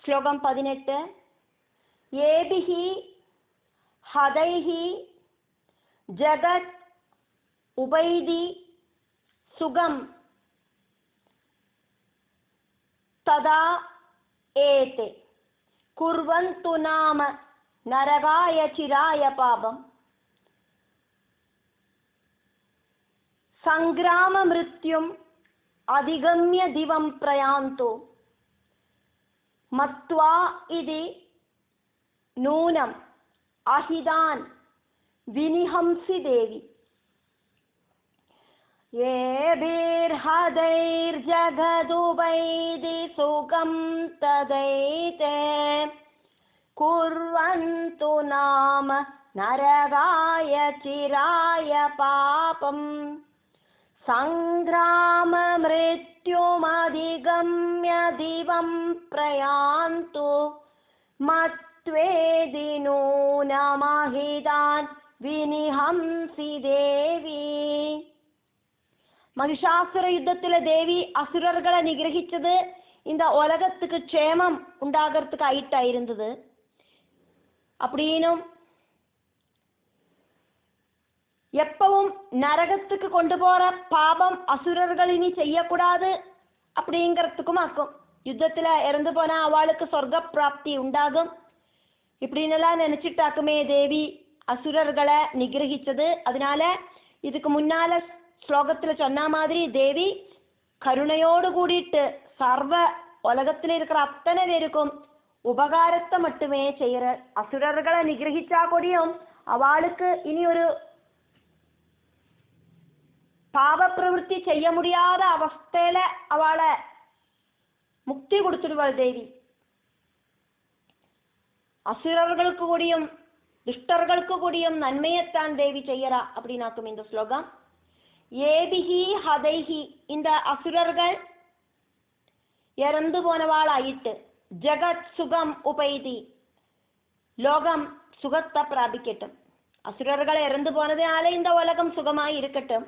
ശ്ലോകം 18. ഏഭിഹി ഹതൈഹി ജഗത് ഉപൈതി സുഖം തദാ ഏതേ കുർവന്തു നാമ നരകായ ചിരായ പാപം സംഗ്രാമ മൃത്യും അധിഗമ്യ ദിവം പ്രയാന്തോ മത്വാ ഇതി നൂനം അഹിതാൻ വിനിഹംസി ദേവി. യേഭിർഹദൈർജഗദുപൈതി സുഖം തദൈതേ കുർവന്തു നാമ നരകായ ചിരായ പാപം സംഗ്രാമ മൃത്യുമധിഗമ്യ ദിവം പ്രയാന്തു മത്വേതി നൂനമഹിതാൻ വിനിഹംസി ദേവി. மகிஷாசுர யுத்தத்துல தேவி அசுரர்களை நிகிரகிச்சது இந்த உலகத்துக்கு க்ஷேமம் உண்டாகிறதுக்கு ஆயிட்டா இருந்தது. அப்படின்னும் எப்பவும் நரகத்துக்கு கொண்டு போற பாபம் அசுரர்கள் இனி செய்யக்கூடாது அப்படிங்கிறதுக்கும் ஆக்கும். யுத்தத்துல இறந்து போனா அவளுக்கு சொர்க்க பிராப்தி உண்டாகும். இப்படின்னெல்லாம் நினைச்சிட்டாக்குமே தேவி அசுரர்களை நிகிரகிச்சது. அதனால இதுக்கு முன்னால ஸ்லோகத்துல சொன்ன மாதிரி தேவி கருணையோடு கூடிட்டு சர்வ உலகத்துல இருக்கிற அத்தனை பேருக்கும் உபகாரத்தை மட்டுமே செய்யற. அசுரர்களை நிகிரகிச்சா கூடியும் அவளுக்கு இனி ஒரு பாவ பிரவൃத்தி செய்ய முடியாத அவஸ்தையில அவளை முக்தி கொடுத்துடுவாள் தேவி. அசுரர்களுக்கு கூடியும் துஷ்டர்களுக்கு கூடியும் நன்மையத்தான் தேவி செய்யறா அப்படின்னாக்கும் இந்த ஸ்லோகம். ஏபிஹி ஹதைஹி இந்த அசுரர்கள் இறந்து போனவாளாயிட்டு ஜகத் சுகம் உபைதி லோகம் சுகத்தை பிராபிக்கட்டும். அசுரர்கள் இறந்து போனதுனால இந்த உலகம் சுகமாய் இருக்கட்டும்.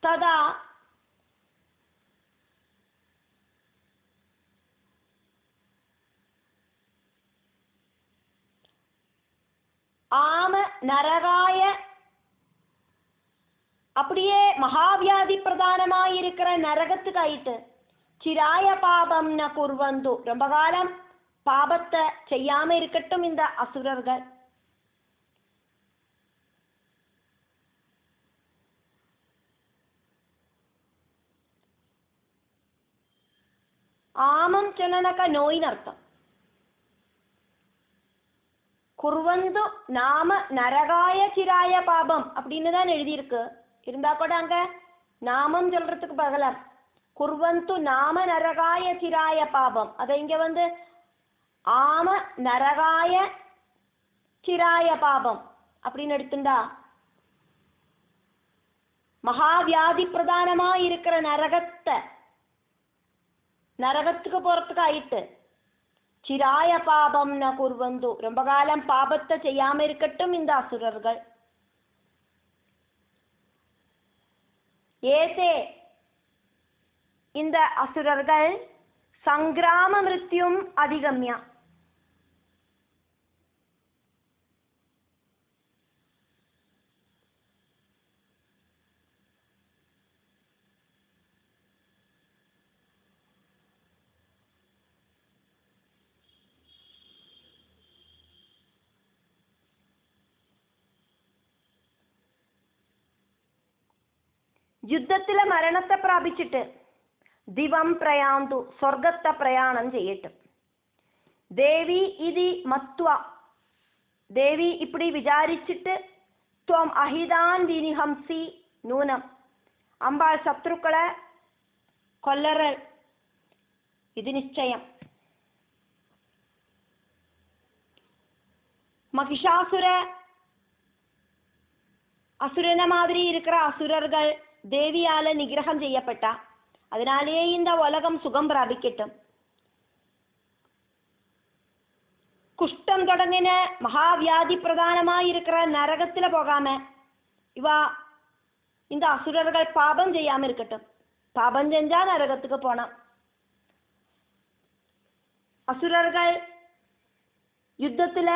ததா ஆம நரகாய அப்படியே மகாவியாதி பிரதானமாயிருக்கிற நரகத்துக்காயிட்டு சிராய பாபம் ந குர்வந்து ரொம்ப காலம் பாபத்தை செய்யாம இருக்கட்டும் இந்த அசுரர்கள். ஆமம் சொன்னனாக்க நோயின்னு அர்த்தம். குர்வந்து நாம நரகாய சிராய பாபம் அப்படின்னு தான் எழுதியிருக்கு. இருந்தா கூட அங்க நாமம் சொல்றதுக்கு பதிலா குர்வந்து நாம நரகாய சிராய பாபம் அதை இங்க வந்து ஆம நரகாய சிராய பாபம் அப்படின்னு எடுத்துண்டா மகாவியாதி பிரதானமா இருக்கிற நரகத்துக்கு போறதுக்கு ஆயிட்டு சிராய பாபம் ந குர்வந்து ரொம்ப காலம் பாபத்தை செய்யாம இருக்கட்டும் இந்த அசுரர்கள். ஏதே இந்த அசுரர்கள் சங்கிராம மிருத்யும் அதிகம்யா യുദ്ധത്തിലെ മരണത്തെ പ്രാപിച്ചിട്ട് ദിവം പ്രയാന്തു സ്വർഗത്തെ പ്രയാണം ചെയ്യട്ടെ. ദേവി ഇതി മത്വ ദേവി ഇപ്പടി വിചാരിച്ചിട്ട് ത്വം അഹിതാൻ വിനിഹംസി നൂനം അമ്പാൾ ശത്രുക്കളെ കൊല്ലറ ഇത് നിശ്ചയം. மகிஷாசுர அசுரன மாதிரி இருக்கிற அசுரர்கள் தேவியால நிகிரகம் செய்யப்பட்டா. அதனாலேயே இந்த உலகம் சுகம் பிராபிக்கட்டும். குஷ்டம் தொடங்கின மகாவியாதி பிரதானமாயிருக்கிற நரகத்துல போகாம இவ இந்த அசுரர்கள் பாபம் செய்யாம இருக்கட்டும். பாபம் செஞ்சா நரகத்துக்கு போனா. அசுரர்கள் யுத்தத்துல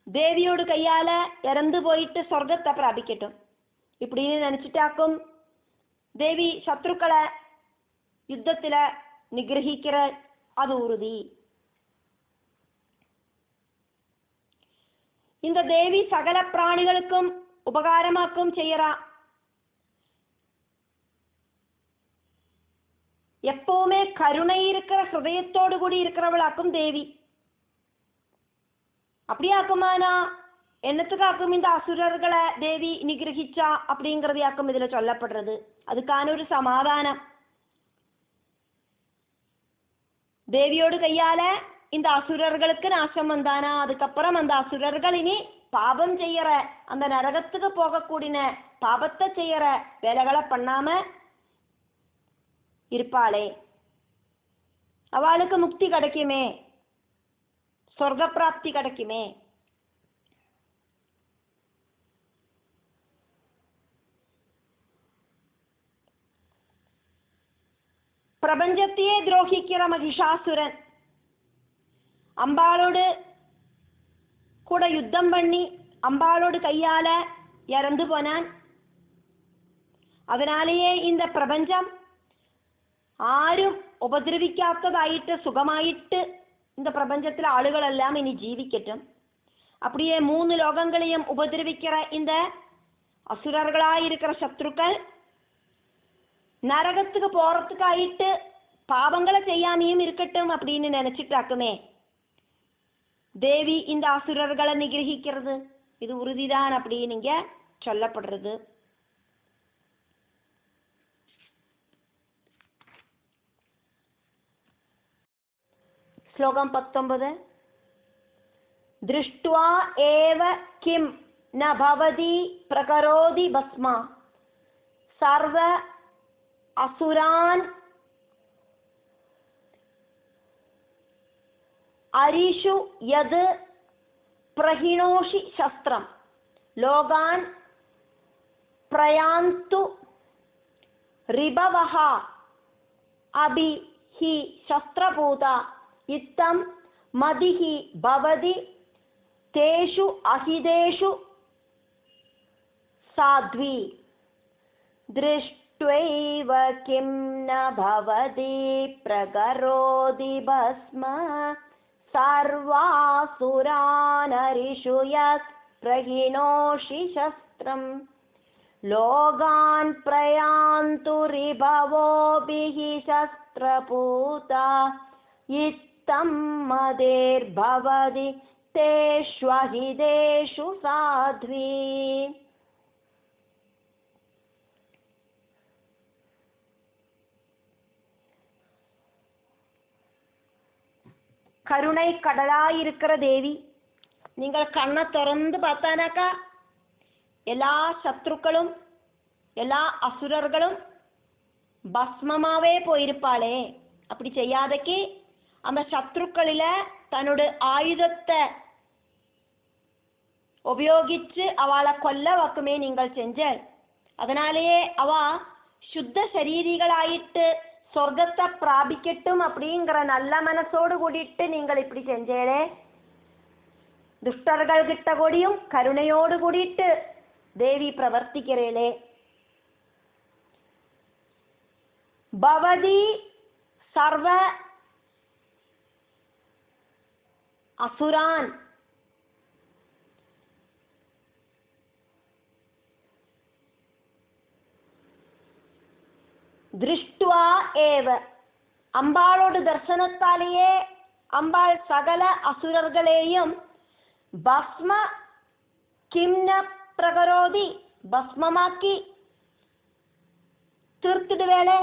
தேவியோடு கையால இறந்து போயிட்டு சொர்க்கத்தை பிராபிக்கட்டும் இப்படின்னு நினைச்சிட்டாக்கும் தேவி சத்ருக்களை யுத்தத்துல நிகிரகிக்கிற அது உறுதி. இந்த தேவி சகல பிராணிகளுக்கும் உபகாரமாக்கும் செய்யறா. எப்பவுமே கருணை இருக்கிற ஹிருதயத்தோடு கூடி இருக்கிறவளாக்கும் தேவி. அப்படியாக்குமானா என்னத்துக்காக்கும் இந்த அசுரர்களை தேவி நிகிரகிச்சா அப்படிங்கிறதையாக்கும் இதுல சொல்லப்படுறது. அதுக்கான ஒரு சமாதானம். தேவியோடு கையால இந்த அசுரர்களுக்கு நாசம் வந்தானா, அதுக்கப்புறம் அந்த அசுரர்கள் இனி பாபம் செய்யற அந்த நரகத்துக்கு போகக்கூடிய பாபத்தை செய்யற வேலைகளை பண்ணாம இருப்பாளே, அவளுக்கு முக்தி கிடைக்குமே, சொர்க்க பிராப்தி கிடைக்குமே. பிரபஞ்சத்தையே துரோகிக்கிற மகிஷாசுரன் அம்பாளோடு கூட யுத்தம் பண்ணி அம்பாளோடு கையால இறந்து போனான். அதனாலேயே இந்த பிரபஞ்சம் ആരും ഉപദ്രവിക്കാത്തതായിട്ട് സുഖമായിട്ട് இந்த பிரபஞ்சத்தில் ஆளுகளெல்லாம் இனி ஜீவிக்கட்டும். அப்படியே 3 லோகங்களையும் உபதிரவிக்கிற இந்த அசுரர்களாயிருக்கிற சத்ருக்கள் நரகத்துக்கு போறதுக்காயிட்டு பாவங்களை செய்யாமையும் இருக்கட்டும் அப்படின்னு நினைச்சிட்டாக்குமே தேவி இந்த அசுரர்களை நிகிரகிக்கிறது. இது உறுதிதான் அப்படின்னு இங்க சொல்லப்படுறது. श्लोकं 19 दृष्ट्वा एव किं न भवति प्रकरोति भस्मा सर्व असुरान् अरिषु यद् प्रहिणोषि शस्त्रं लोकान् प्रयान्तु रिभवः अभि हि शस्त्रभूता इत्थं मदिहि भवति तेषु अहितेषु साध्वी दृष्ट्वैव किं न भवति प्रकरोति भस्म सर्वासुरानरिषु यत् प्रहिणोषि शस्त्रं लोकान् प्रयान्तु रिभवोभिः शस्त्रपूता इत्थं मदेर्भवति तेष्वहितेषु साध्वी. கருணை கடலாயிருக்கிற தேவி, நீங்கள் கண்ணை திறந்து பார்த்தானாக்கா எல்லா சத்ருக்களும் எல்லா அசுரர்களும் பஸ்மமாவே போயிருப்பாளே. அப்படி செய்யாதக்கு அந்த சத்ருக்களில தன்னோட ஆயுதத்தை உபயோகிச்சு அவளை கொல்ல வைக்குமே நீங்கள் செஞ்ச. அதனாலேயே அவ சுத்த சரீரிகளாயிட்டு சொர்க்கத்தை பிராபிக்கட்டும் அப்படிங்கிற நல்ல மனசோடு கூடிட்டு நீங்கள் இப்படி செஞ்சேளே. துஷ்டர்கள் கிட்ட கூடியும் கருணையோடு கூடிட்டு தேவி பிரவர்த்திக்கிறேளே. பவதி சர்வ அசுரான் ദൃഷ്ട്വാ ഏവ അമ്പാളോട് ദർശനത്താലെയേ അമ്പാൾ സകല അസുരர்களையும் ഭസ്മ കിംന പ്രകരോതി ഭസ്മമാക്കി തീർത്തിടുവേളെ.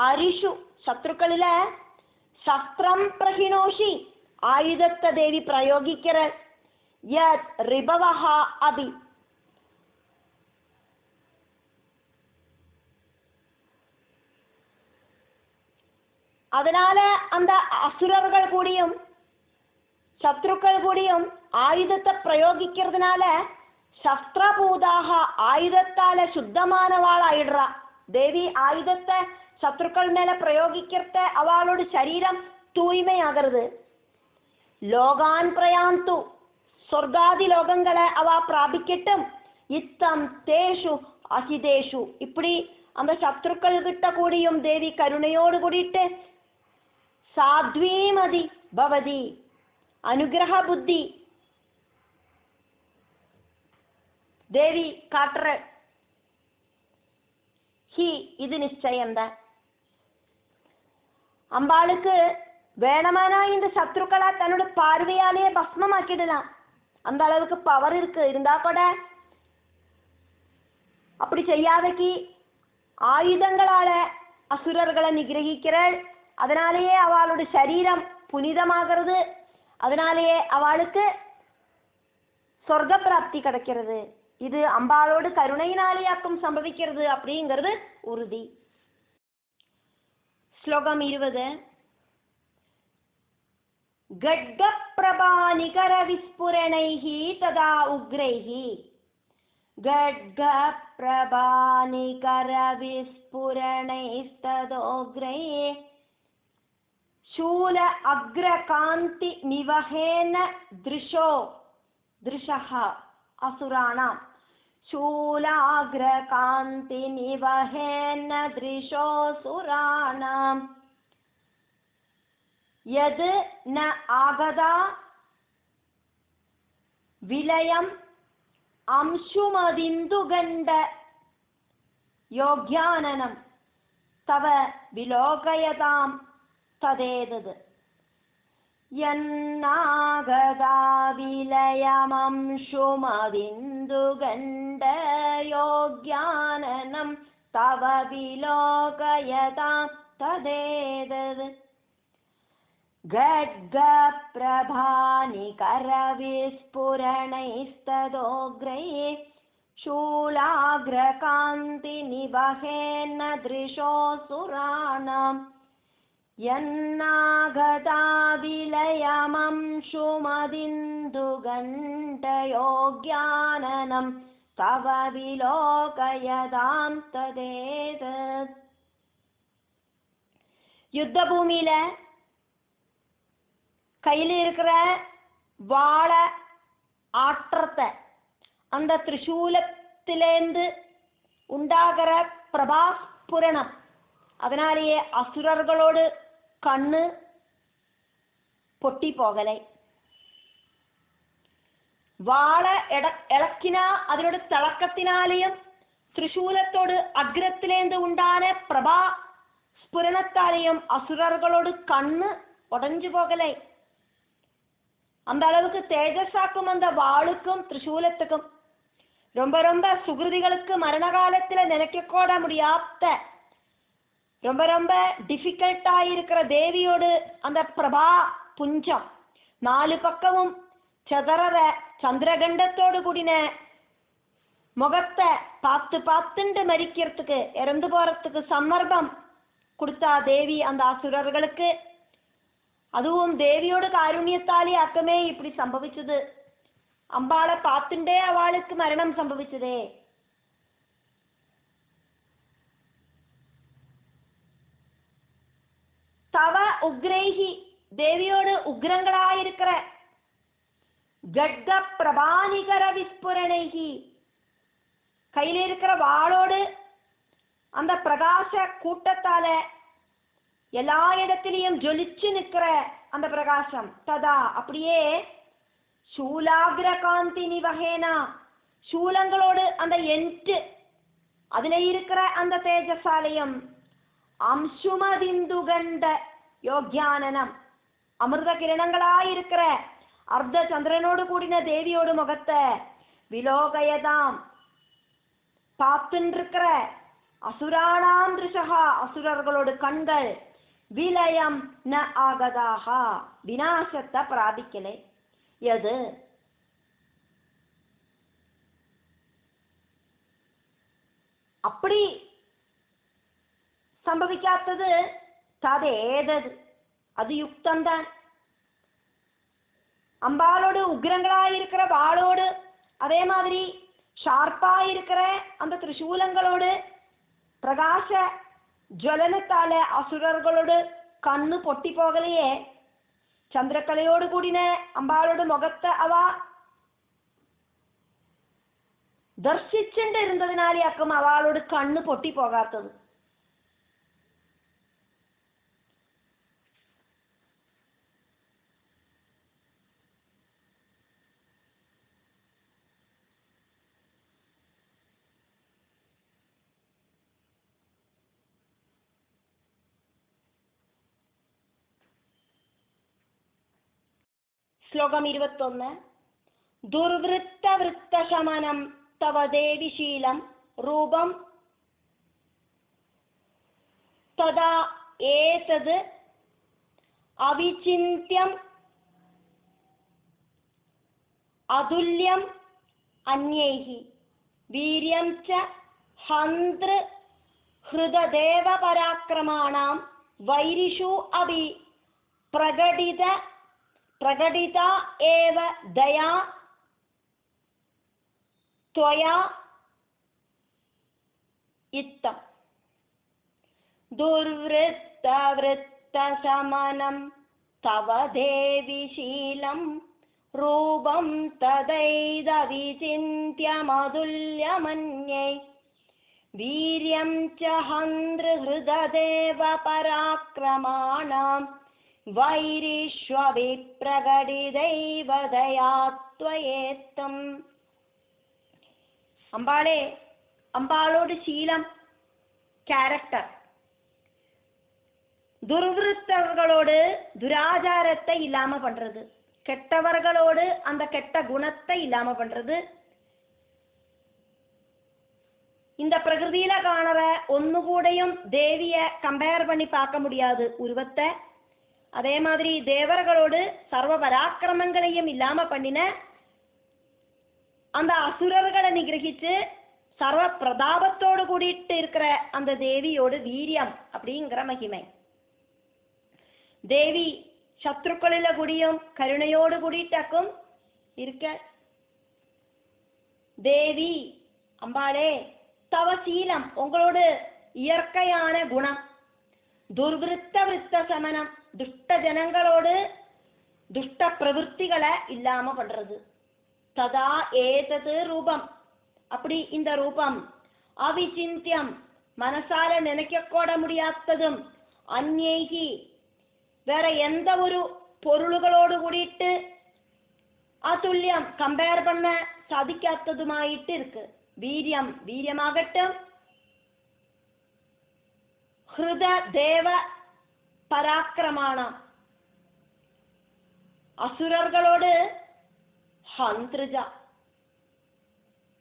അരിഷു ശത്രുക്കളിലെ ശസ്ത്രം പ്രഹിണോഷി ആയുധത്തെ ദേവി പ്രയോഗിക്കറ യത് ரிபவஹ அபி அதனால அந்த அசுரர்கள் கூடியும் சத்ருக்கள் கூடியும் ஆயுதத்தை பிரயோகிக்கிறதுனால சஸ்திரபூதாக ஆயுதத்தால சுத்தமானவாளாயிடுறா. தேவி ஆயுதத்தை சத்ருக்கள் மேல பிரயோகிக்கிறத அவளோட சரீரம் தூய்மை ஆகிறது. ലോകാൻ പ്രയാന്തു സ്വർഗാദി ലോകങ്ങളെ അവ പ്രാപിക്കട്ടും ഇത്തം തേഷു അഹിതേഷു இப்படி அந்த சத்ருக்கள் கிட்ட கூடியும் தேவி கருணையோடு கூடிட்டு சாத்வீமதி பவதி அனுகிரக புத்தி தேவி காட்டுற ஹி இது நிச்சயம்தான் அம்பாளுக்கு வேணமானா இந்த சத்ருக்களை தன்னோட பார்வையாலேயே பஸ்மமாக்கிடலாம் அந்த அளவுக்கு பவர் இருக்கு இருந்தா கூட அப்படி செய்யாதக்கு ஆயுதங்களால அசுரர்களை நிகிரகிக்கிறாள் அதனாலேயே அவளோட சரீரம் புனிதமாகிறது அதனாலேயே அவளுக்கு சொர்க்க பிராப்தி கிடைக்கிறது இது அம்பாளோடு கருணையினாலேயாக்கும் சம்பவிக்கிறது அப்படிங்கிறது உறுதி ஸ்லோகம் 20 गड्ग प्रभानिकर विस्फुरणैः तदा उग्रैः गड्ग प्रभानिकर विस्फुरणैस्तदोग्रैः शूल अग्रकान्ति निवहेन दृशः असुराणां शूलाग्रकान्ति निवहेन दृशोऽसुराणाम् यद् न आगदा विलयम् अंशुमदिन्दुगण्ड योग्याननं तव विलोकयतां तदेतद् यन्नागदा विलयमंशुमदिन्दुगण्ड योग्याननं तव विलोकयतां तदेतद् गड्ग प्रभानिकर विस्फुरणैस्तदोग्रैः शूलाग्रकान्ति निवहेन दृशोऽसुराणाम् यन्नागता विलयमंशुमदिन्दुगण्डयोग्याननं तव विलोकयतां तदेतद् युद्धभूमिயில கையில் இருக்கிற வாள ஆற்றத்தை அந்த திரிசூலத்திலேந்து உண்டாகிற பிரபாஸ்புரணம் அதனாலேயே அசுரர்களோடு கண்ணு பொட்டி போகலை வாள இളക്കിனா അതിനോട് തിളക്കത്തിനാലെയും ത്രിശൂലത്തോട് അഗ്രത്തിലേന്ത് ഉണ്ടാന പ്രഭാ സ്ഫുരണത്താലെയും അസുരர்களோடு கண்ணு உடைஞ்சு போகலை அந்த அளவுக்கு தேஜஸாக்கும் அந்த வாளுக்கும் திரிசூலத்துக்கும் ரொம்ப ரொம்ப சுகிருதிகளுக்கு மரண காலத்துல நினைக்க கூட முடியாத ரொம்ப ரொம்ப டிஃபிகல்ட்டா இருக்கிற தேவியோடு அந்த பிரபா புஞ்சம் நாலு பக்கமும் சதறற சந்திரகண்டத்தோடு கூடின முகத்தை பார்த்து பார்த்துண்டு மரிக்கிறதுக்கு இறந்து போறதுக்கு சந்தர்ப்பம் கொடுத்தா தேவி அந்த அசுரர்களுக்கு அதுவும் தேவியோட കാരുണ്യത്താലേ ആക്കമേ இப்படி സംഭവിച്ചത് അമ്പാളെ പാത്തിണ്ടേ അവൾക്ക് മരണം സംഭവിച്ചതേ തവ ഉഗ്രൈഹി தேவியோடு உக்ரங்களாயிருக்கிற கட்க பிரபானிகர விஸ்புரணைகி கையில இருக்கிற வாளோடு அந்த பிரகாச கூட்டத்தால எல்லா இடத்திலையும் ஜொலிச்சு நிற்கிற அந்த பிரகாசம் ததா அப்படியே சூலாகிரகாந்தி நிவகேனா சூலங்களோடு அந்த எட்டு அதுல இருக்கிற அந்த தேஜசாலயம் அம்சுமதிந்துகண்ட யோக்யானனம் அமிர்த கிரணங்களாயிருக்கிற அர்த்த சந்திரனோடு கூடின தேவியோடு முகத்தை விலோகயதாம் பார்த்துருக்கிற அசுராணாம் திருஷகா அசுரர்களோடு கண்கள் விலயம் ந ஆகதாக விநாசத்தை பிராபிக்கலை எது அப்படி சம்பவிக்காதது ததேதது அது யுக்தம்தான் அம்பாளோடு உக்ரங்களாயிருக்கிற வாளோடு அதே மாதிரி ஷார்ப்பாயிருக்கிற அந்த திரிசூலங்களோடு பிரகாச ஜுவலனத்தால அசுரர்களோடு கண்ணு பொட்டி போகலையே ചന്ദ്രക്കലയോട് കൂടിനെ അമ്പാളുടെ മുഖത്ത് അവ ദർശിച്ചിട്ടിരുന്നതിനാലെയാക്കും അവളോട് കണ്ണ് പൊട്ടിപ്പോകാത്തത്. ശ്ലോകം 21. ദുർവൃത്തവൃത്തശമനം തവ ദേവിശീലം രൂപം തദാ ഏതത് അവിചിന്യം അതുല്യം അന്യൈഹി വീര്യം ച ഹന്ത്ര് ഹൃദദേവ പരാക്രമാണാം വൈരിഷു അഭി പ്രകടിത ഏവ ദയാ ത്വയാ ഇത്തം. ദുർവൃത്തവൃത്തശമനം തവ ദേവി ശീലം രൂപം തദൈദവിചിന്യമതുല്യമന്യൈ വീര്യം ച ഹന്ത്രഹൃദദേവ പരാക്രമാണാം വൈരിഷ്വഭിപ്രകടിതൈവ ദയാത്വയേത്തം. അമ്പാളെ, അമ്പാളോട് ശീലം, ക്യാരക്ടർ. துர்விருத்தர்களோடு துராச்சாரத்தை இல்லாம பண்றது, கெட்டவர்களோடு அந்த கெட்ட குணத்தை இல்லாம பண்றது. இந்த பிரகிருதியில காணற ஒன்னுகூடையும் தேவிய கம்பேர் பண்ணி பார்க்க முடியாது உருவத்தை. அதே மாதிரி தேவர்களோடு சர்வ பராக்கிரமங்களையும் இல்லாம பண்ணின அந்த அசுரர்களை நிகிரகிச்சு சர்வ பிரதாபத்தோடு கூடிட்டு இருக்கிற அந்த தேவியோடு வீரியம் அப்படிங்கிற மகிமை. தேவி சத்ருக்களில கூடியும் கருணையோடு கூடிட்டாக்கும் இருக்க. தேவி அம்பாளே, தவசீலம் உங்களோடு இயற்கையான குணம். துர்விருத்த விருத்த சமனம், துஷ்ட ஜனங்களோடு துஷ்ட பிரவൃத்திகளை இல்லாம பண்றது. ததா ஏதது ரூபம், அப்படி இந்த ரூபம். அவிசிந்தியம், மனசால நினைக்க முடியாததும். அந்நேகி, வேற எந்த ஒரு பொருள்களோடு கூடிட்டு அதுல்யம் கம்பேர் பண்ண சாதிக்காததுமாயிட்டு இருக்கு. வீரியம், வீரியமாகட்டும். ஹிருத தேவ பராக்கிரமாணம், அசுரர்களோடு ஹந்திருஜா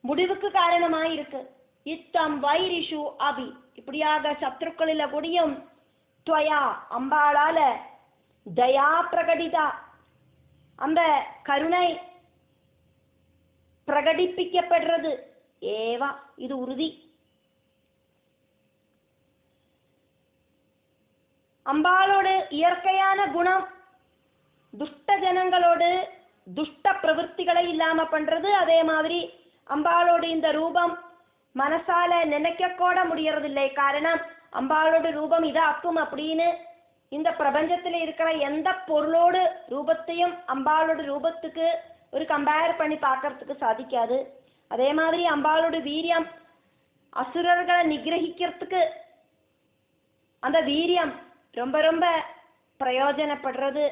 முடிவுக்கு காரணமாய் இருக்கு. இத்தம் வைரிஷு அபி, இப்படியாக சத்ருக்களில கூடியும் துவயா அம்பாளால தயா பிரகடிதா, அந்த கருணை பிரகடிப்பிக்கப்படுறது. ஏவா, இது உறுதி. அம்பாளோடு இயற்கையான குணம் துஷ்ட ஜனங்களோடு துஷ்ட பிரவൃத்திகளை இல்லாம பண்றது. அதே மாதிரி அம்பாளோடு இந்த ரூபம் மனசால நினைக்க கூட முடியறதில்லை. காரணம், அம்பாளோட ரூபம் இதாக்கும் அப்படின்னு இந்த பிரபஞ்சத்தில் இருக்கிற எந்த பொருளோடு ரூபத்தையும் அம்பாளோட ரூபத்துக்கு ஒரு கம்பேர் பண்ணி பார்க்கறதுக்கு சாதிக்காது. அதே மாதிரி அம்பாளோட வீரியம் அசுரர்களை நிகிரகிக்கிறதுக்கு அந்த வீரியம் ரொம்ப ரொம்ப பிரயோஜனப்படுறது.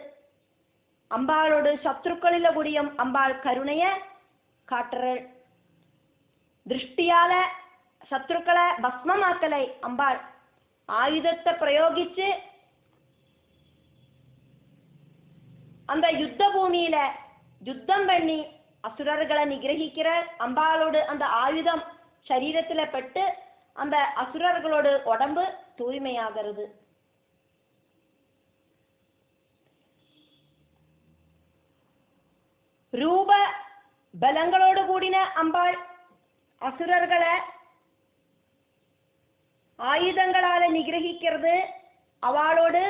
அம்பாளோடு சத்ருக்களில கூடியும் அம்பாள் கருணைய காட்டுற. திருஷ்டியால சத்ருக்களை பஸ்மமாக்கலை அம்பாள் ஆயுதத்தை பிரயோகிச்சு அந்த யுத்த பூமியில யுத்தம் பண்ணி அசுரர்களை நிகிரகிக்கிற. அம்பாளோடு அந்த ஆயுதம் சரீரத்துல பட்டு அந்த அசுரர்களோடு உடம்பு தூய்மையாகிறது. ரூப பலங்களோடு கூடின அம்பாள் அசுரர்களை ஆயுதங்களால நிகிரகிக்கிறது. அவளோடு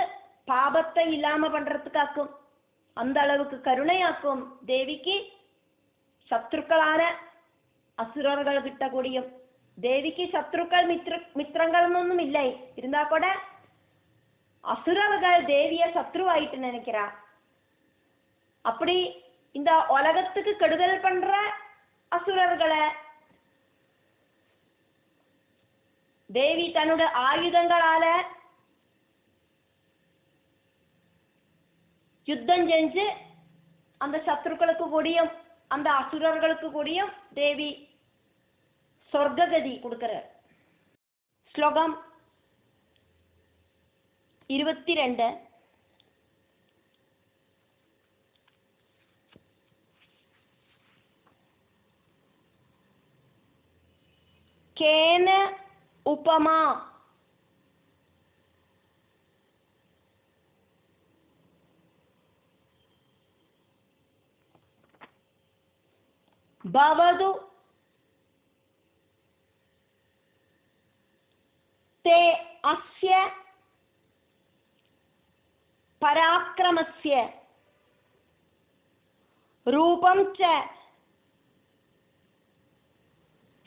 பாபத்தை இல்லாம பண்றதுக்காக்கும் அந்த அளவுக்கு கருணையாக்கும் தேவிக்கு. சத்ருக்களான அசுரர்கள் கிட்ட கூடியும் தேவிக்கு சத்ருக்கள் மித்திரங்கள்னொன்னும் இல்லை. இருந்தா கூட அசுரர்கள் தேவிய சத்ருவாயிட்டு நினைக்கிறா. அப்படி இந்த உலகத்துக்கு கெடுதல் பண்ற அசுரர்களை தேவி தன்னோட ஆயுதங்களால யுத்தம் செஞ்சு அந்த சத்ருக்களுக்கு கூடியும் அந்த அசுரர்களுக்கு கூடியும் தேவி சொர்க்ககதி கொடுக்கிறார். ஸ்லோகம் 22. கேன உபமா பவது ते अस्य पराक्रमस्य रूपं च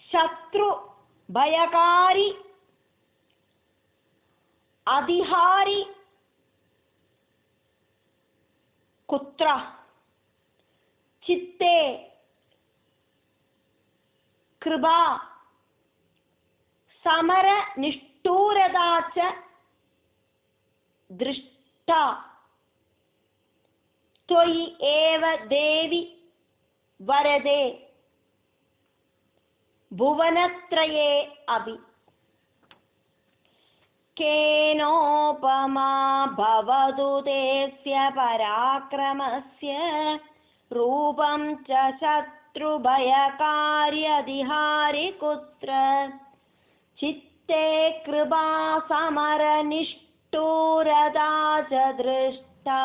शत्रु भयकारी अधिहारी कुत्र चित्ते कृपा समर निष्ठूरता च दृष्टा त्वयि एव देवि वरदे भुवनत्रये अपि केनोपमा भवतु तेस्य पराक्रमस्य रूपं च शत्रुभयकार्यधिहारि कुत्र चित्ते कृपा समर निष्ठूरता च दृष्टा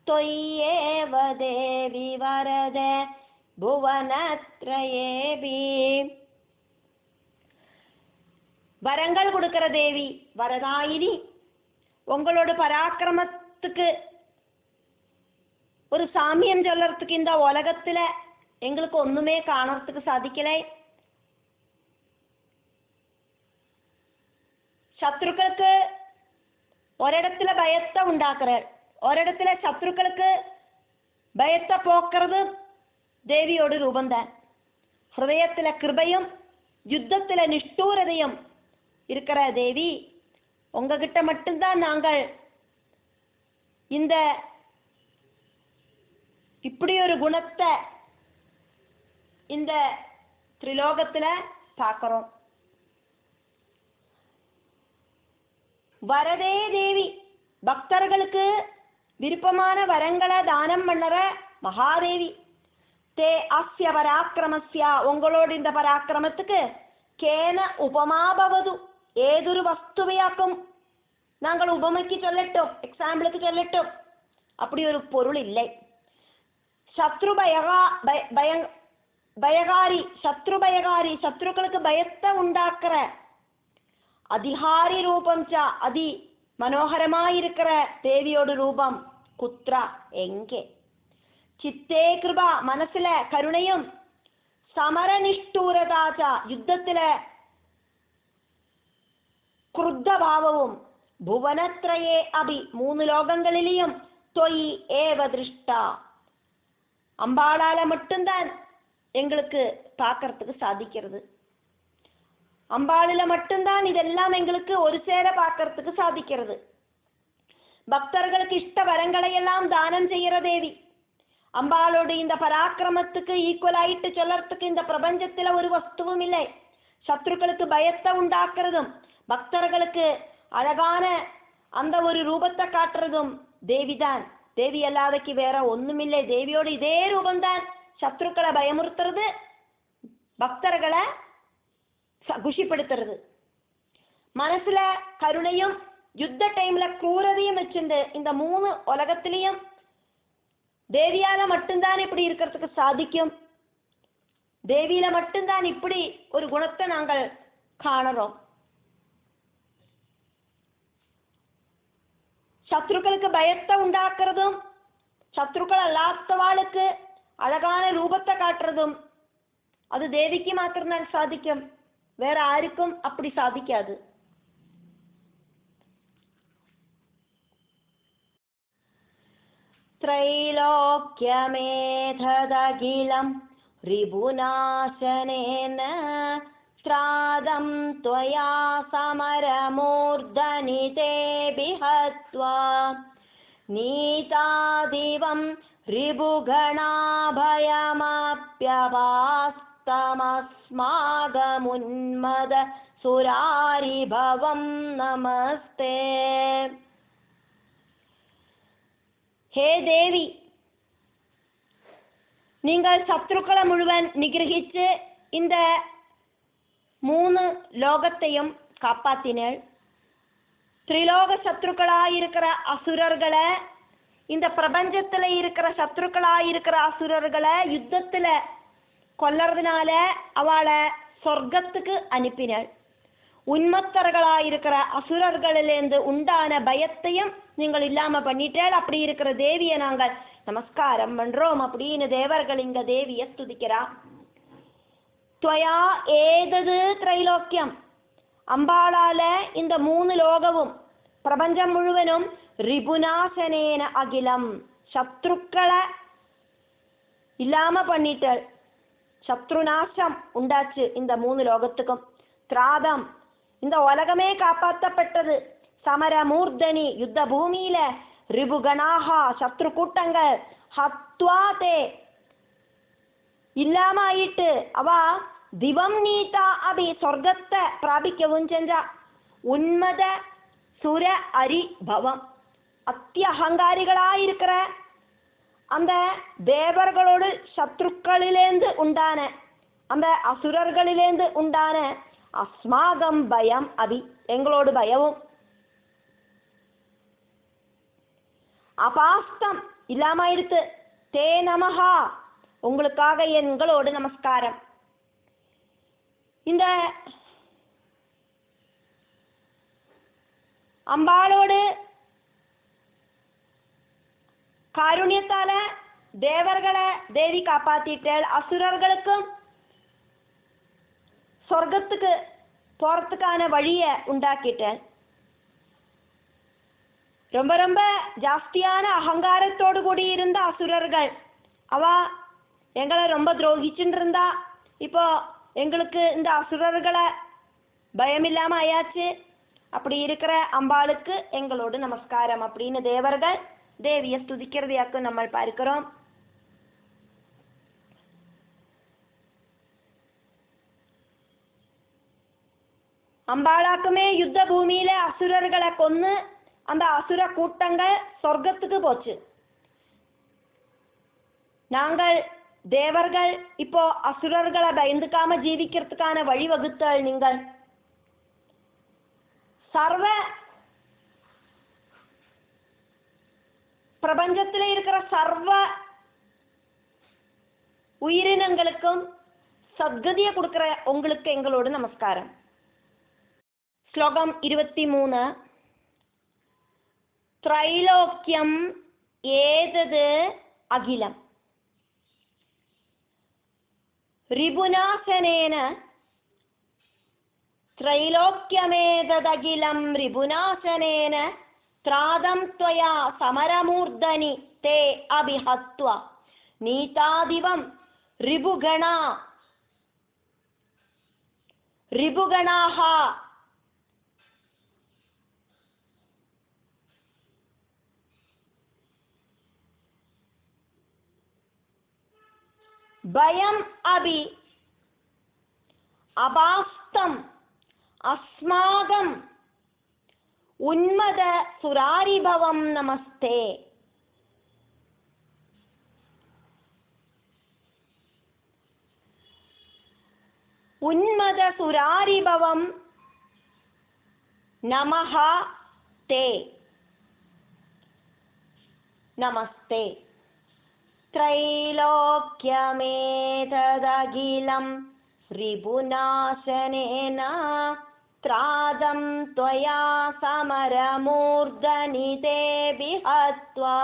त्वय्येव देवि वरदे भुवनत्रयेऽपि. வரங்கள் கொடுக்கிற தேவி வரதாயினி, உங்களோட பராக்கிரமத்துக்கு ஒரு சாமியம் சொல்லறதுக்கு இந்த உலகத்துல எங்களுக்கு ஒண்ணுமே காணறதுக்கு சாதிக்கலை. சத்ருக்களுக்கு ஒரிடத்துல பயத்தை உண்டாக்குறார், ஒரிடத்துல சத்ருக்களுக்கு பயத்தை போக்குறது தேவியோட ரூபந்தான். ஹிருதயத்துல கிருபையும் யுத்தத்துல நிஷ்டூரதையும் இருக்கிற தேவி, உங்ககிட்ட மட்டும்தான் நாங்கள் இந்த இப்படி ஒரு குணத்தை இந்த திரிலோகத்துல பார்க்கிறோம். வரதே தேவி, பக்தர்களுக்கு விருப்பமான வரங்களை தானம் பண்ணற மகாதேவி. தே அஸ்ய பராக்கிரமஸ்ய, உங்களோட இந்த பராக்கிரமத்துக்கு கேன உபமாபவது, ஏதொரு வஸ்துவையாக்கும் நாங்கள் உபமைக்கு சொல்லட்டும், எக்ஸாம்பிளுக்கு சொல்லட்டும், அப்படி ஒரு பொருள் இல்லை. சத்ரு பயகாரி, சத்ரு பயகாரி, சத்ருக்களுக்கு பயத்தை உண்டாக்குற அதிகாரி ரூபம் ச, அதி மனோகரமாயிருக்கிற தேவியோட ரூபம் குத்ரா எங்கே. சித்தே கிருபா, மனசுல கருணையும், சமர நிஷ்டூரதாச்ச, யுத்தத்துல ക്രുദ്ധ ഭാവവും, ഭുവനത്രയേ അഭി, മൂന്ന് ലോകങ്ങളിലെയും ത്വയി ഏവ ദൃഷ്ട, அம்பாளால மட்டும்தான் எங்களுக்கு பார்க்கறதுக்கு சாதிக்கிறது. அம்பாளில மட்டும்தான் இதெல்லாம் எங்களுக்கு ஒரு சேர பார்க்கறதுக்கு சாதிக்கிறது. பக்தர்களுக்கு இஷ்ட வரங்களை எல்லாம் தானம் செய்யற தேவி. அம்பாளோட இந்த பராக்கிரமத்துக்கு ஈக்குவல் ஆயிட்டு சொல்லறதுக்கு இந்த பிரபஞ்சத்துல ஒரு வஸ்துவும் இல்லை. சத்ருக்களுக்கு பயத்தை உண்டாக்குறதும் பக்தர்களுக்கு அழகான அந்த ஒரு ரூபத்தை காட்டுறதும் தேவிதான். தேவி அல்லாதக்கு வேற ஒண்ணுமில்லை. தேவியோட இதே ரூபம்தான் சத்ருக்களை பயமுறுத்துறது, பக்தர்களை குஷிப்படுத்துறது. மனசுல கருணையும் யுத்த டைம்ல ക്രൂരതയും வச்சுண்டு இந்த மூணு உலகத்திலையும் தேவியால மட்டும்தான் இப்படி இருக்கிறதுக்கு சாதிக்கும். தேவியில மட்டும்தான் இப்படி ஒரு குணத்தை நாங்கள் காணறோம். சத்ருக்களுக்கு பயத்தை உண்டாக்குறதும் சத்ருக்கள் அல்லாதவாளுக்கு அழகான ரூபத்தை காட்டுறதும் அது தேவிக்கு மாத்திரம்தான் சாதிக்கும், வேற யாருக்கும் அப்படி சாதிக்காது. त्रैलोक्यमेधदखिलं रिपुनाशनेन त्रादं त्वया समरमूर्धनि ते बिहत्वा नीतादिवं रिपुगणाभयमप्यवास्तमस्मागमुन्मद सुरारिभवं नमस्ते. हे देवी, நீங்கள் சத்ருக்களை முழுவன் நிகிரகிச்சு இந்த 3 லோகத்தையும் காப்பாத்தினேள். திரிலோக சத்ருக்களாயிருக்கிற அசுரர்களை, இந்த பிரபஞ்சத்தில் இருக்கிற சத்ருக்களாயிருக்கிற அசுரர்களை யுத்தத்தில் கொல்லறதுனால அவளை சொர்க்கத்துக்கு அனுப்பினாள். உன்மத்தர்களாயிருக்கிற அசுரர்களிலேருந்து உண்டான பயத்தையும் நீங்கள் இல்லாமல் பண்ணிட்டாள். அப்படி இருக்கிற தேவியை நாங்கள் நமஸ்காரம் பண்ணுறோம் அப்படின்னு தேவர்கள் இங்கே தேவியை ஸ்துதிக்கிறா. துவயா ஏதது திரைலோக்கியம், அம்பாளால இந்த 3 லோகமும் பிரபஞ்சம் முழுவனும் ரிபுநாசனேன அகிலம், சத்ருக்களை இல்லாம பண்ணிட்டாள். சத்ருநாசம் உண்டாச்சு இந்த 3 லோகத்துக்கும். திராதம், இந்த உலகமே காப்பாற்றப்பட்டது. சமரமூர்தனி, யுத்த பூமியில ரிபுகணாகா, சத்ரு கூட்டங்கள் ஹத்வாதே இல்லாம ஆயிட்டு அவ திவம் நீதா அபி, சொர்க்கத்தை பிராபிக்கவும் செஞ்சா. உன்மத சுர அரி பவம், அத்திய அகங்காரிகளாயிருக்கிற அந்த தேவர்களோடு சத்ருக்களிலேந்து உண்டான அந்த அசுரர்களிலேந்து உண்டான அஸ்மாகம் பயம் அபி, எங்களோடு பயவும் அபாஸ்தம் இல்லாம இருக்கு. தே நமஹா, உங்களுக்காக எங்களோடு நமஸ்காரம். இந்த அம்பாளோடு காருண்யத்தால தேவர்களை தேவி காப்பாத்திட்டாள். அசுரர்களுக்கும் சொர்க்கத்துக்கு போறதுக்கான வழியை உண்டாக்கிட்டாள். ரொம்ப ரொம்ப ஜாஸ்தியான அகங்காரத்தோடு கூடி இருந்த அசுரர்கள் அவ எங்களை ரொம்ப துரோகிச்சுட்டு இருந்தா. இப்போ எங்களுக்கு இந்த அசுரர்களை பயமில்லாம ஆயாச்சு. அப்படி இருக்கிற அம்பாளுக்கு எங்களோடு நமஸ்காரம் அப்படின்னு தேவர்கள் தேவியை ஸ்துதிக்கிறதையாக்கு நம்ம பார்க்கிறோம். அம்பாளாக்குமே யுத்த பூமியில அசுரர்களை கொன்னு அந்த அசுர கூட்டங்கள் சொர்க்கத்துக்கு போச்சு. நாங்கள் தேவர்கள் இப்போ அசுரர்களை பயந்துக்காம ஜீவிக்கிறதுக்கான வழிவகுத்தாள் நீங்கள். சர்வ பிரபஞ்சத்தில் இருக்கிற சர்வ உயிரினங்களுக்கும் சத்கதியை கொடுக்கிற உங்களுக்கு எங்களோடு நமஸ்காரம். ஸ்லோகம் 23. த்ரைலோக்கியம் ஏதது அகிலம் ரிபுநாசனேன, त्रैलोक्यमेतदखिलं रिपुनाशनेन त्रादं त्वया समरमूर्धनि ते अभिहत्वा नीतादिवं रिपुगणाः भयम् अभि अपास्तम् अस्माकम् उन्मद सुरारिभवं नमस्ते. उन्मद सुरारिभवं नमः ते नमस्ते. त्रैलोक्यमेतदखिलं रिपुनाशनेन त्रादं त्वया समरमूर्धनि ते बिहत्वा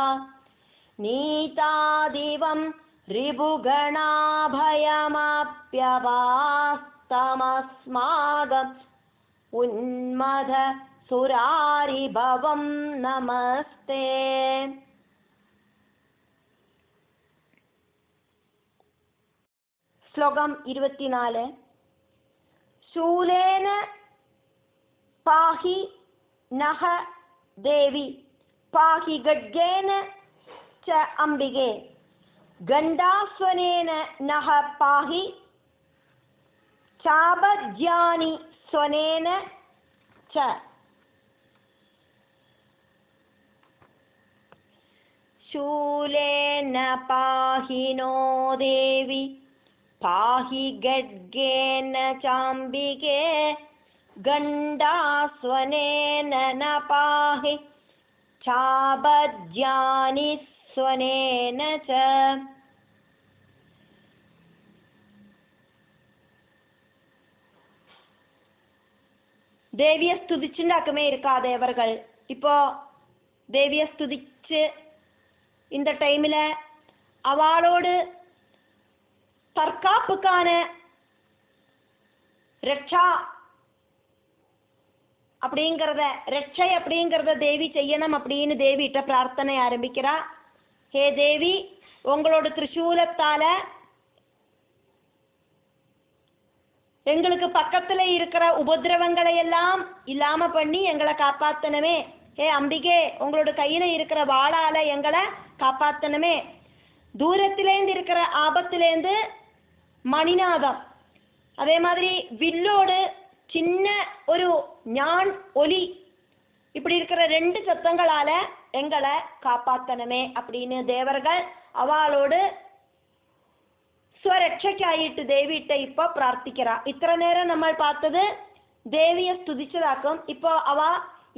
नीतादिवं रिपुगणाभयमप्यवास्तमस्माकम् उन्मद सुरारिभवं नमस्ते. ശ്ലോകം 24. ശൂലേന പാഹി നഹ ദേവി പാഹി ഗഡ്ഗേന ച അംബികേ ഗണ്ഡാസ്വനേന നഹ പാഹി ചാപജ്യാനി സ്വനേന ച. ശൂലേന പാഹി നോ ദേവി പാഹി ഗഡ്ഗേന ചാംബികേ ഗണ്ഡാസ്വനേന ന പാഹി ചാപജ്യാനി സ്വനേന ച. தேவியை ஸ்துதிச்சுண்டாக்குமே இருக்கா தேவர்கள். இப்போ தேவியை ஸ்துதிச்சு இந்த டைமில் அவளோடு தற்காப்புக்கான ரட்சா அப்படிங்கிறத ரட்சை அப்படிங்கிறத தேவி செய்யணும் அப்படின்னு தேவிகிட்ட பிரார்த்தனை ஆரம்பிக்கிறா. ஹே தேவி, உங்களோட திரிசூலத்தால எங்களுக்கு பக்கத்துல இருக்கிற உபதிரவங்களை எல்லாம் இல்லாம பண்ணி எங்களை காப்பாத்தனமே. ஹே அம்பிகே, உங்களோட கையில இருக்கிற வாளால எங்களை காப்பாத்தனமே. தூரத்திலேருந்து இருக்கிற ஆபத்திலேருந்து மணிநாதம், அதே மாதிரி வில்லோடு சின்ன ஒரு ஞான் ஒலி, இப்படி இருக்கிற 2 சத்தங்களால எங்களை காப்பாத்தனமே அப்படின்னு தேவர்கள் அவளோடு സ്വരക്ഷയ്ക്കായിട്ട് ദേവിയിട്ട ഇപ്പോൾ പ്രാർത്ഥിക്കറ. ഇത്ര നേരം നമ്മൾ பார்த்தது ദേവിയെ സ്തുതിച്ചതാക്കും. ഇപ്പോൾ അവ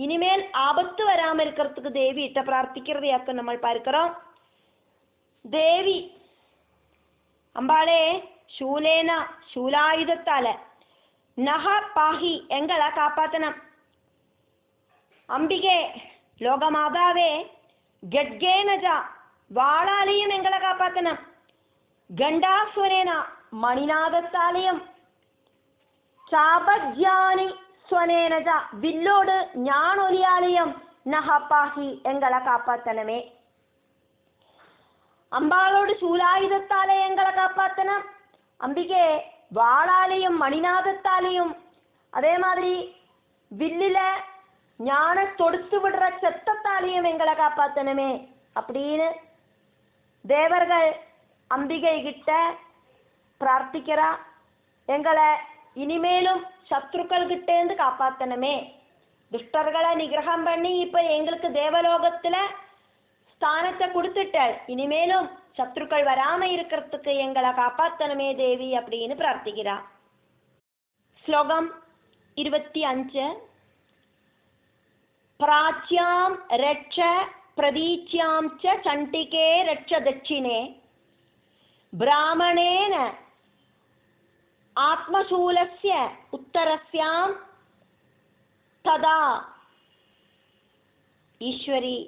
ഇനിമേൽ ആപത്ത് വരാമ இருக்கிறதுக்கு ദേവിയിട്ട പ്രാർത്ഥിக்கிறதையாக்கும் നമ്മൾ பார்க்கிறோம். ദേവി അമ്പാളെ ശൂലേന ശൂലായുധത്താല നഹ പാഹി എങ്ങളെ കാപ്പാത്തണം. അംബികെ ലോകമാതാവേ ഗഡ്ഗേനജ വാളാലെയും എങ്ങളെ കാപ്പാത്തണം. ഗണ്ഡാസ്വനേന മണിനാഥത്താലയും ചാപജ്യാനി സ്വനേനജ വില്ലോട് ഞാണൊലിയാലയും നഹപാഹി എങ്ങളെ കാപ്പാത്തനമേ. അമ്പാളോട് ശൂലായുധത്താലെ എങ്ങളെ കാപ്പാത്തനം. അംബികെ വാളാലെയും മണിനാഥത്താലെയും அதே மாதிரி வில்லில ஞான தொடுத்து விடுற சத்தத்தாலையும் எங்களை காப்பாத்தனமே அப்படின்னு தேவர்கள் அம்பிகை கிட்ட பிரார்த்திக்கிறா. எங்களை இனிமேலும் சத்ருக்கள் கிட்டேந்து காப்பாத்தனமே. துஷ்டர்களை நிகிரகம் பண்ணி இப்ப எங்களுக்கு தேவலோகத்துல ஸ்தானத்தை கொடுத்துட்டாள். இனிமேலும் சத்ருக்கள் வராம இருக்கிறதுக்கு எங்களை காப்பாத்தனமே தேவி அப்படின்னு பிரார்த்திக்கிறா. ஸ்லோகம் 25. பிராச்யாம் ரட்ச பிரதீச்யாம் ச சண்டிகே ரட்ச தட்சிணே ब्राह्मणेन आत्मशूलस्य उत्तरस्यां तदा. ईश्वरी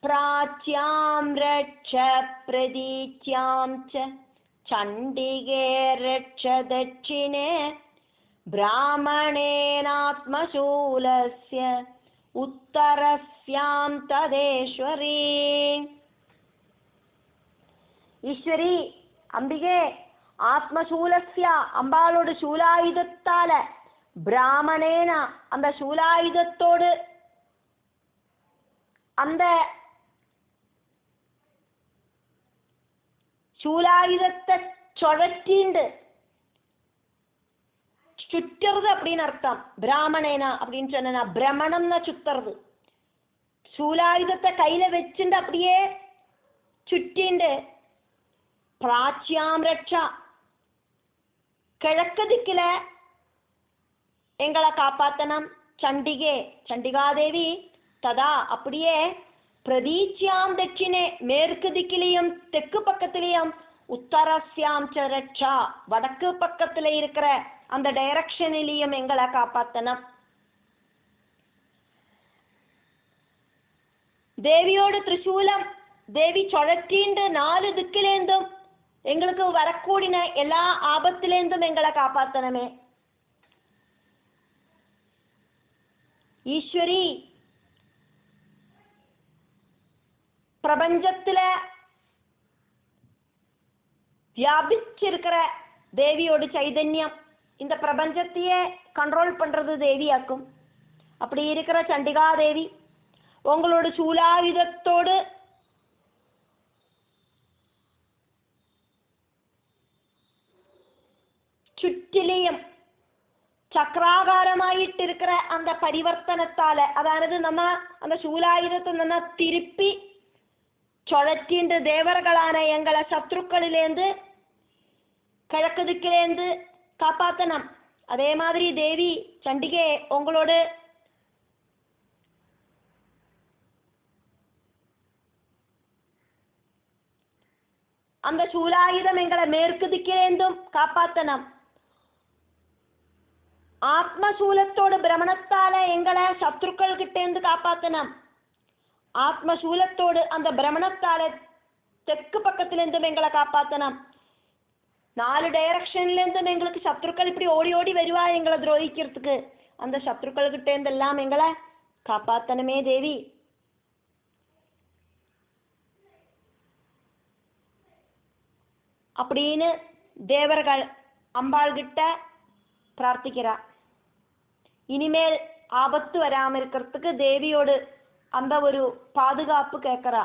प्राच्यां रक्ष प्रदीच्यां च चण्डिगे रक्ष दक्षिणे ब्राह्मणेनात्मशूलस्य उत्तरस्यां तदेश्वरी. ஈஸ்வரி அம்பிகே ஆத்மசூலஸ்ய அம்பாளோட சூலாயுதத்தால பிராமணேனா அந்த சூலாயுதத்தோடு அந்த சூலாயுதத்தை சுழற்றிண்டு சுற்றுறது அப்படின்னு அர்த்தம். பிராமணேனா அப்படின்னு சொன்னா பிரமணம்னா சுத்துறது. சூலாயுதத்தை கையில வச்சுட்டு அப்படியே சுற்றிண்டு பிராச்சியாம் ரட்சா கிழக்கு திக்கில எங்களை காப்பாத்தனம். சண்டிகே சண்டிகாதேவி ததா அப்படியே பிரதீச்சியாம் தட்சிணே மேற்கு திக்கிலையும் தெற்கு பக்கத்திலையும் உத்தரஸ்யாம் ச ரட்சா வடக்கு பக்கத்துல இருக்கிற அந்த டைரக்ஷனிலையும் எங்களை காப்பாத்தனம். தேவியோட திரிசூலம் தேவி சுழற்றிண்டு 4 திக்கிலேந்தும் எங்களுக்கு வரக்கூடின எல்லா ஆபத்திலேந்தும் எங்களை காப்பாத்தனமே. ஈஸ்வரி பிரபஞ்சத்துல வியாபிச்சிருக்கிற தேவியோட சைதன்யம் இந்த பிரபஞ்சத்தையே கண்ட்ரோல் பண்ணுறது தேவியாக்கும். அப்படி இருக்கிற சண்டிகா தேவி உங்களோட சூலாயுதத்தோடு ചുറ്റിലെയും ചക്രാകാരമായിട്ടിരിക്കുന്ന அந்த പരിവർത്തനത്താൽ അതായത് നമ്മ அந்த ശൂലായുധത്തെ നമ്മ തിരുപ്പി ചുഴറ്റിണ്ട് ദേവர்களான எங்களை சத்ருக்களிலேந்து கிழக்கு திக்கிலேந்து காப்பாத்தணும். அதே மாதிரி தேவி சண்டிகை உங்களோட அந்த சூலாயுதம் எங்களை மேற்கு திக்கிலேந்தும் காப்பாத்தணும். ആത്മശൂലത്തോട് ഭ്രമണത്താലെ എങ്ങളെ ശത്രുക്കൾ കിട്ടേന്ന് കാപ്പാത്തണം. ആത്മശൂലത്തോട് அந்த ഭ്രമണത്താലെ തെക്ക് പക്കത്തിലെന്തും എങ്ങളെ കാപ്പാത്തണം. 4 டைரக்ஷன்லேருந்தும் எங்களுக்கு சத்ருக்கள் இப்படி ஓடி ஓடி வருவா எங்களை துரோகிக்கிறதுக்கு. அந்த சத்ருக்கள் கிட்டேந்தெல்லாம் எங்களை காப்பாத்தனமே தேவி. அப்படின்னு தேவர்கள் அம்பாள் கிட்ட பிரார்த்திக்கிறா. இனிமேல் ஆபத்து வராமல் இருக்கிறதுக்கு தேவியோடு அந்த ஒரு பாதுகாப்பு கேட்குறா.